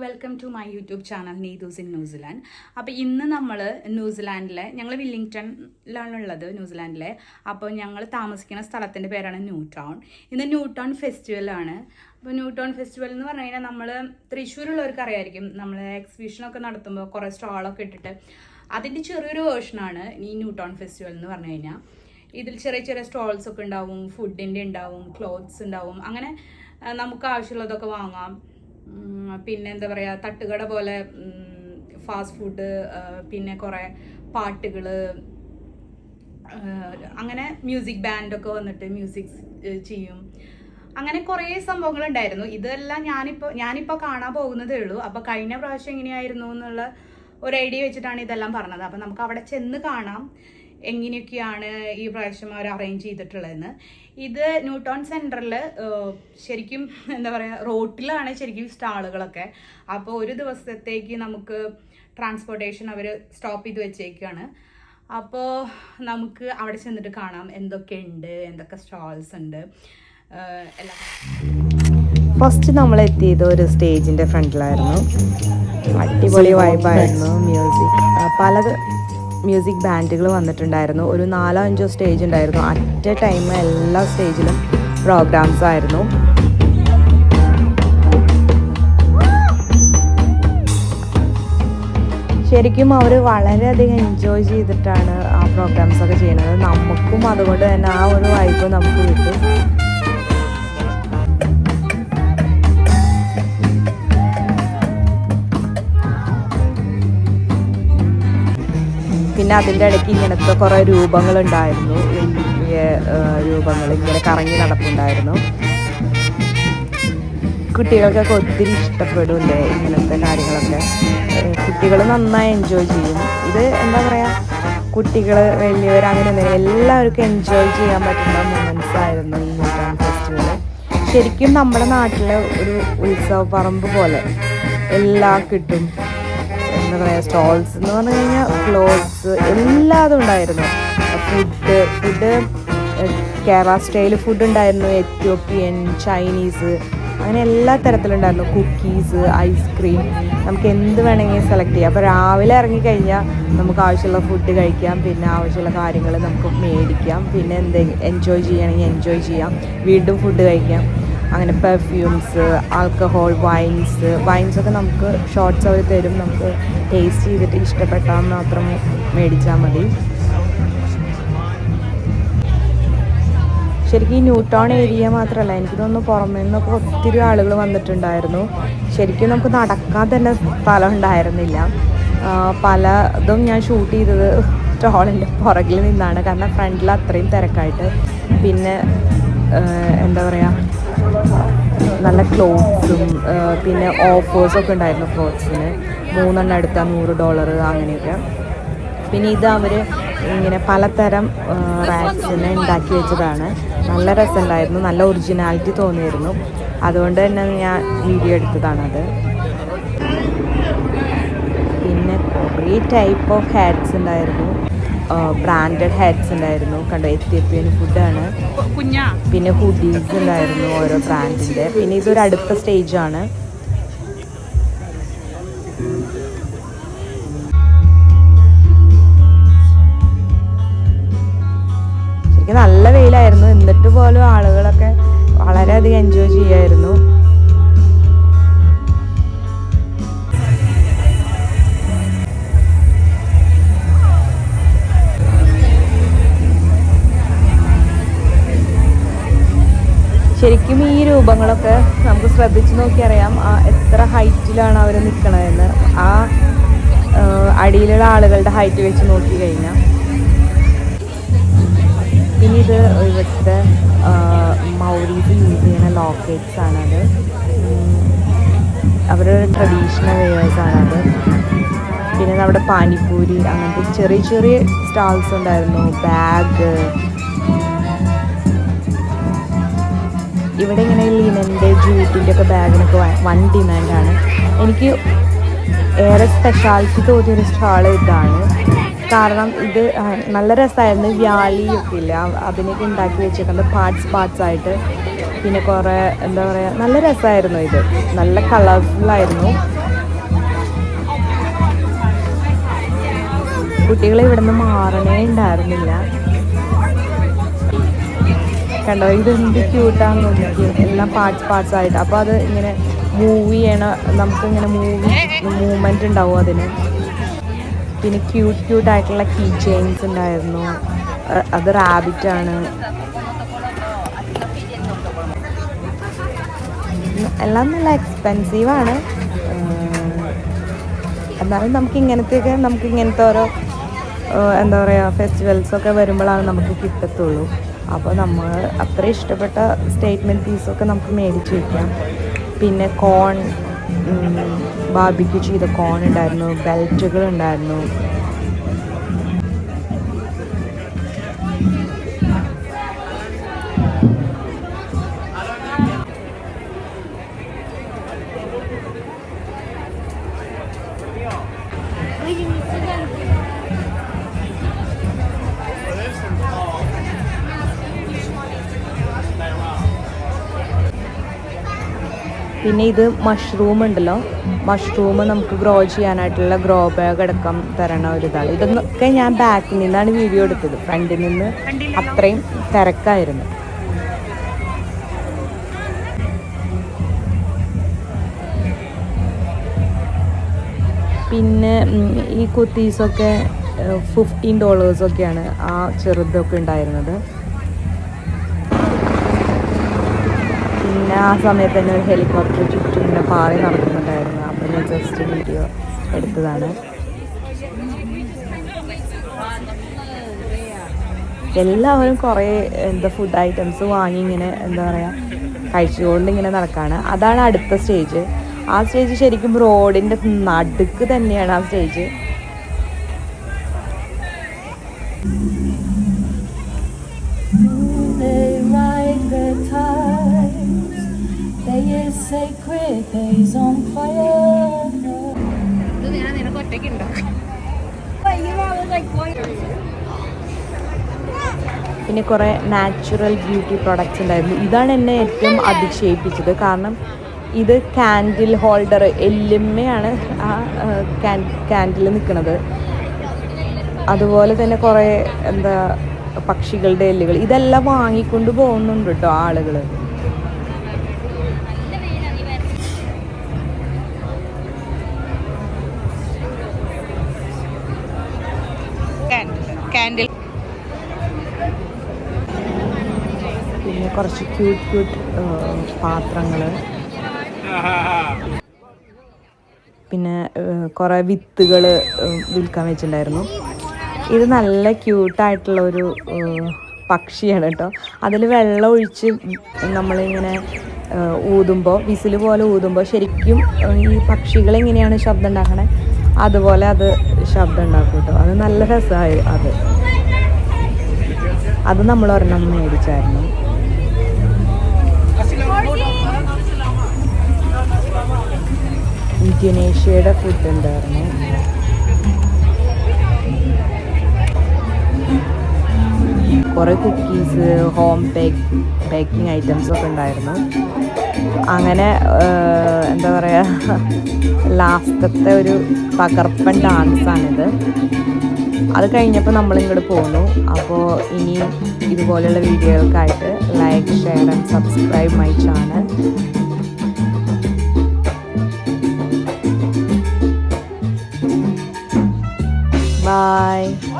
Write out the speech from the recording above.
Welcome to my YouTube channel Neethu's in New Zealand. അപ്പോൾ ഇന്ന് നമ്മൾ ന്യൂസിലാൻഡിലെ, ഞങ്ങൾ വില്ലിംഗ്ടണിലാണുള്ളത് ന്യൂസിലാൻഡിലെ. അപ്പോൾ ഞങ്ങൾ താമസിക്കുന്ന സ്ഥലത്തിൻ്റെ പേരാണ് ന്യൂ ടൗൺ. ഇന്ന് ന്യൂ ടൗൺ ഫെസ്റ്റിവലാണ്. അപ്പോൾ ന്യൂ ടൗൺ ഫെസ്റ്റിവൽ എന്ന് പറഞ്ഞു കഴിഞ്ഞാൽ നമ്മൾ തൃശ്ശൂരുള്ളവർക്ക് അറിയായിരിക്കും, നമ്മൾ എക്സിബിഷനൊക്കെ നടത്തുമ്പോൾ കുറേ സ്റ്റാളൊക്കെ ഇട്ടിട്ട് അതിൻ്റെ ചെറിയൊരു വേർഷനാണ് ഈ ന്യൂ ടൗൺ ഫെസ്റ്റിവൽ എന്ന് പറഞ്ഞു കഴിഞ്ഞാൽ. ഇതിൽ ചെറിയ ചെറിയ സ്റ്റോൾസ് ഒക്കെ ഉണ്ടാവും, ഫുഡിൻ്റെ ഉണ്ടാവും, ക്ലോത്ത്സ് ഉണ്ടാവും, അങ്ങനെ നമുക്ക് ആവശ്യമുള്ളതൊക്കെ വാങ്ങാം. പിന്നെ എന്താ പറയുക, തട്ടുകട പോലെ ഫാസ്റ്റ് ഫുഡ്, പിന്നെ കുറേ പാട്ടുകൾ, അങ്ങനെ മ്യൂസിക് ബാൻഡൊക്കെ വന്നിട്ട് മ്യൂസിക് ചെയ്യും. അങ്ങനെ കുറേ സംഭവങ്ങളുണ്ടായിരുന്നു. ഇതെല്ലാം ഞാനിപ്പോൾ കാണാൻ പോകുന്നതേ ഉള്ളൂ. അപ്പോൾ കഴിഞ്ഞ പ്രാവശ്യം എങ്ങനെയായിരുന്നു എന്നുള്ള ഒരു ഐഡിയ വെച്ചിട്ടാണ് ഇതെല്ലാം പറഞ്ഞത്. അപ്പോൾ നമുക്ക് അവിടെ ചെന്ന് കാണാം എങ്ങനെയൊക്കെയാണ് ഈ പ്രാവശ്യം അവർ അറേഞ്ച് ചെയ്തിട്ടുള്ളതെന്ന്. ഇത് ന്യൂ ടൗൺ സെൻറ്ററിൽ ശരിക്കും എന്താ പറയുക, റോട്ടിലാണ് ശരിക്കും സ്റ്റാളുകളൊക്കെ. അപ്പോൾ ഒരു ദിവസത്തേക്ക് നമുക്ക് ട്രാൻസ്പോർട്ടേഷൻ അവർ സ്റ്റോപ്പ് ചെയ്ത് വെച്ചേക്കാണ്. അപ്പോൾ നമുക്ക് അവിടെ ചെന്നിട്ട് കാണാം എന്തൊക്കെ ഉണ്ട്, എന്തൊക്കെ സ്റ്റാൾസ് ഉണ്ട് എല്ലാം. ഫസ്റ്റ് നമ്മൾ എത്തിയത് ഒരു സ്റ്റേജിൻ്റെ ഫ്രണ്ടിലായിരുന്നു. അടിപൊളി വൈബായിരുന്നു. പല മ്യൂസിക് ബാൻഡുകൾ വന്നിട്ടുണ്ടായിരുന്നു. ഒരു 4-5 സ്റ്റേജ് ഉണ്ടായിരുന്നു. അറ്റ് എ ടൈം എല്ലാ സ്റ്റേജിലും പ്രോഗ്രാംസ് ആയിരുന്നു. ശരിക്കും അവർ വളരെയധികം എൻജോയ് ചെയ്തിട്ടാണ് ആ പ്രോഗ്രാംസ് ഒക്കെ ചെയ്യുന്നത്. നമുക്കും അതുകൊണ്ട് തന്നെ ആ ഒരു വൈബ് നമുക്ക് കിട്ടും. പിന്നെ അതിൻ്റെ ഇടയ്ക്ക് ഇങ്ങനത്തെ കുറേ രൂപങ്ങളുണ്ടായിരുന്നു, വലിയ രൂപങ്ങൾ ഇങ്ങനെ കറങ്ങി നടപ്പുണ്ടായിരുന്നു. കുട്ടികൾക്കൊക്കെ ഒത്തിരി ഇഷ്ടപ്പെടില്ലേ ഇങ്ങനത്തെ കാര്യങ്ങളൊക്കെ. കുട്ടികൾ നന്നായി എൻജോയ് ചെയ്യും. ഇത് എന്താ പറയുക, കുട്ടികൾ, വലിയവർ, അങ്ങനെ എല്ലാവർക്കും എൻജോയ് ചെയ്യാൻ പറ്റുന്ന മൊമെൻറ്റ്സ് ആയിരുന്നു ഈ ന്യൂ ടൗൺ ഫെസ്റ്റിവൽ. ശരിക്കും നമ്മുടെ നാട്ടിലെ ഒരു ഉത്സവ പറമ്പ് പോലെ എല്ലാം കിട്ടും. എന്താ പറയുക, സ്റ്റോൾസ് എന്ന് പറഞ്ഞു കഴിഞ്ഞാൽ ക്ലോത്ത്സ് എല്ലാതും ഉണ്ടായിരുന്നു. ഫുഡ് കേരള സ്റ്റൈൽ ഫുഡ് ഉണ്ടായിരുന്നു, എത്യോപ്യൻ, ചൈനീസ്, അങ്ങനെ എല്ലാ തരത്തിലുണ്ടായിരുന്നു. കുക്കീസ്, ഐസ്ക്രീം, നമുക്ക് എന്ത് വേണമെങ്കിൽ സെലക്ട് ചെയ്യാം. അപ്പോൾ രാവിലെ ഇറങ്ങിക്കഴിഞ്ഞാൽ നമുക്ക് ആവശ്യമുള്ള ഫുഡ് കഴിക്കാം, പിന്നെ ആവശ്യമുള്ള കാര്യങ്ങൾ നമുക്ക് മേടിക്കാം, പിന്നെ എൻജോയ് ചെയ്യണമെങ്കിൽ എൻജോയ് ചെയ്യാം, വീണ്ടും ഫുഡ് കഴിക്കാം. അങ്ങനെ പെർഫ്യൂംസ്, ആൽക്കഹോൾ, വൈൻസൊക്കെ നമുക്ക് ഷോർട്ട്സ് അവർ തരും. നമുക്ക് ടേസ്റ്റ് ചെയ്തിട്ട് ഇഷ്ടപ്പെട്ടാൽ മാത്രം മേടിച്ചാൽ മതി. ശരിക്കും ഈ ന്യൂ ടൗൺ ഏരിയ മാത്രമല്ല, എനിക്ക് തോന്നുന്നു പുറമേ നിന്നൊക്കെ ഒത്തിരി ആളുകൾ വന്നിട്ടുണ്ടായിരുന്നു. ശരിക്കും നമുക്ക് നടക്കാൻ തന്നെ സ്ഥലം ഉണ്ടായിരുന്നില്ല. പലതും ഞാൻ ഷൂട്ട് ചെയ്തത് സ്റ്റോളിൻ്റെ പുറകിൽ നിന്നാണ്, കാരണം ഫ്രണ്ടിൽ അത്രയും തിരക്കായിട്ട്. പിന്നെ എന്താ പറയുക, നല്ല ക്ലോത്ത്സും പിന്നെ ഓഫേഴ്സൊക്കെ ഉണ്ടായിരുന്നു. ക്ലോത്ത്സിന് 3 എണ്ണം എടുത്താൽ $100 അങ്ങനെയൊക്കെ. പിന്നെ ഇത് അവർ ഇങ്ങനെ പലതരം റാക്സിനെ ഉണ്ടാക്കി വെച്ചതാണ്. നല്ല രസമുണ്ടായിരുന്നു, നല്ല ഒറിജിനാലിറ്റി തോന്നിയിരുന്നു. അതുകൊണ്ട് തന്നെ ഞാൻ വീഡിയോ എടുത്തതാണത്. പിന്നെ കുറേ ടൈപ്പ് ഓഫ് ഹാറ്റ്സ് ഉണ്ടായിരുന്നു, ബ്രാൻഡഡ് ഹാറ്റ്സ് ഉണ്ടായിരുന്നു. കണ്ടോ, എത്യോപ്യൻ ഫുഡാണ്. പിന്നെ ഹുഡീസ് ഉണ്ടായിരുന്നു ഓരോ ബ്രാൻഡിൻ്റെ. പിന്നെ ഇതൊരു അടുത്ത സ്റ്റേജാണ്. ശരിക്കും നല്ല വെയിലായിരുന്നു, എന്നിട്ട് പോലും ആളുകളൊക്കെ വളരെയധികം എൻജോയ് ചെയ്യായിരുന്നു. ശരിക്കും ഈ രൂപങ്ങളൊക്കെ നമുക്ക് ശ്രദ്ധിച്ച് നോക്കിയറിയാം എത്ര ഹൈറ്റിലാണ് അവർ നിൽക്കണതെന്ന്. ആ അടിയിലുള്ള ആളുകളുടെ ഹൈറ്റ് വെച്ച് നോക്കി കഴിഞ്ഞാൽ. പിന്നെ ഇത് ഇവിടുത്തെ മൗരീസ് യൂസ് ചെയ്യുന്ന ലോക്കറ്റ്സ് ആണത്. അവരുടെ ട്രഡീഷണൽ വെയേഴ്സാണത്. പിന്നെ നമ്മുടെ പാനിപ്പൂരി, അങ്ങനത്തെ ചെറിയ ചെറിയ സ്റ്റാൾസ് ഉണ്ടായിരുന്നു. ബാഗ്, ഇവിടെ ഇങ്ങനെ ലിനൻ്റെ, ജൂട്ടിൻ്റെ ഒക്കെ ബാഗിനൊക്കെ വൻ ഡിമാൻഡാണ്. എനിക്ക് ഏറെ സ്പെഷ്യാലിറ്റി തോന്നിയൊരു സ്റ്റാൾ ഇതാണ്. കാരണം ഇത് നല്ല രസമായിരുന്നു. വ്യാളിയൊക്കെ ഇല്ല, അതിനൊക്കെ ഉണ്ടാക്കി വെച്ചിട്ടുണ്ട് പാർട്സ് ആയിട്ട്. പിന്നെ കുറേ എന്താ പറയുക, നല്ല രസമായിരുന്നു. ഇത് നല്ല കളർഫുള്ളായിരുന്നു. കുട്ടികൾ ഇവിടുന്ന് മാറണേ ഉണ്ടായിരുന്നില്ല. കണ്ടോ ഇതെന്ത് ക്യൂട്ടാന്ന് നോക്കി, എല്ലാം പാർട്സ് ആയിട്ട്. അപ്പോൾ അത് ഇങ്ങനെ മൂവ് ചെയ്യണ, നമുക്കിങ്ങനെ മൂവ്മെൻറ്റ് ഉണ്ടാവും അതിന്. പിന്നെ ക്യൂട്ടായിട്ടുള്ള കീ ചെയിൻസ് ഉണ്ടായിരുന്നു. അത് റാബിറ്റാണ്. എല്ലാം നല്ല എക്സ്പെൻസീവാണ്. എന്നാലും നമുക്ക് ഇങ്ങനത്തെ ഓരോ എന്താ പറയുക ഫെസ്റ്റിവൽസൊക്കെ വരുമ്പോഴാണ് നമുക്ക് കിട്ടത്തുള്ളൂ. അപ്പോൾ നമ്മൾ അത്ര ഇഷ്ടപ്പെട്ട സ്റ്റേറ്റ്മെൻറ്റ് പീസൊക്കെ നമുക്ക് മേടിച്ച് വയ്ക്കാം. പിന്നെ കോൺ, ബാർബിക്യൂ ചെയ്ത കോൺ ഉണ്ടായിരുന്നു, ബെൽറ്റുകൾ ഉണ്ടായിരുന്നു. പിന്നെ ഇത് മഷ്റൂം ഉണ്ടല്ലോ, മഷ്റൂം നമുക്ക് ഗ്രോ ചെയ്യാനായിട്ടുള്ള ഗ്രോ ബാഗ് അടക്കം തരണ ഒരു ഇതാണ്. ഇതൊക്കെ ഞാൻ ബാക്കിൽ നിന്നാണ് വീഡിയോ എടുത്തത്, ഫ്രണ്ടിൽ നിന്ന് അത്രയും തിരക്കായിരുന്നു. പിന്നെ ഈ കുത്തീസൊക്കെ $15 ആ ചെറുതൊക്കെ ഉണ്ടായിരുന്നത്. പിന്നെ ആ സമയത്ത് തന്നെ ഒരു ഹെലികോപ്റ്റർ ചുറ്റും ഇങ്ങനെ പാറി നടക്കുന്നുണ്ടായിരുന്നു. അപ്പോൾ ഞാൻ ജസ്റ്റ് വീഡിയോ എടുത്തതാണ്. എല്ലാവരും കുറേ ഫുഡ് ഐറ്റംസ് വാങ്ങി ഇങ്ങനെ കഴിച്ചുകൊണ്ട് ഇങ്ങനെ നടക്കുകയാണ്. അതാണ് അടുത്ത സ്റ്റേജ്. ആ സ്റ്റേജ് ശരിക്കും റോഡിൻ്റെ നടുക്ക് തന്നെയാണ് ആ സ്റ്റേജ്. പിന്നെ കുറേ നാച്ചുറൽ ബ്യൂട്ടി പ്രോഡക്റ്റ്സ് ഉണ്ടായിരുന്നു. ഇതാണ് എന്നെ ഏറ്റവും അതിശയിപ്പിച്ചത്. കാരണം ഇത് കാൻഡിൽ ഹോൾഡർ, എല്ലുമ്മയാണ് ആ കാൻഡിൽ നിൽക്കുന്നത്. അതുപോലെ തന്നെ കുറേ പക്ഷികളുടെ എല്ലുകൾ, ഇതെല്ലാം വാങ്ങിക്കൊണ്ട് പോകുന്നുണ്ട് കേട്ടോ ആളുകൾ. പിന്നെ കുറച്ച് ക്യൂട്ട് പാത്രങ്ങൾ, പിന്നെ കുറേ വിത്തുകൾ വിൽക്കാൻ വെച്ചിട്ടുണ്ടായിരുന്നു. ഇത് നല്ല ക്യൂട്ടായിട്ടുള്ള ഒരു പക്ഷിയാണ് കേട്ടോ. അതിൽ വെള്ളം ഒഴിച്ച് നമ്മളിങ്ങനെ ഊതുമ്പോൾ, വിസിൽ പോലെ ഊതുമ്പോൾ ശരിക്കും ഈ പക്ഷികൾ എങ്ങനെയാണ് ശബ്ദം ഉണ്ടാക്കണേ അതുപോലെ അത് ശബ്ദം ഉണ്ടാക്കും കേട്ടോ. അത് നല്ല രസമായി. അത് നമ്മൾ ഒരെണ്ണം മേടിച്ചായിരുന്നു. ഇന്തോനേഷ്യയുടെ ഫുഡ് ഉണ്ടായിരുന്നു. കുറേ കുക്കീസ്, ഹോം ബേക്കിംഗ് ഐറ്റംസൊക്കെ ഉണ്ടായിരുന്നു. അങ്ങനെ ലാസ്റ്റത്തെ ഒരു തകർപ്പൻ ഡാൻസാണിത്. അത് കഴിഞ്ഞപ്പോൾ നമ്മളിങ്ങോട്ട് പോന്നു. അപ്പോൾ ഇനി ഇതുപോലെയുള്ള വീഡിയോകൾക്കായിട്ട് like, share and subscribe my channel. Bye.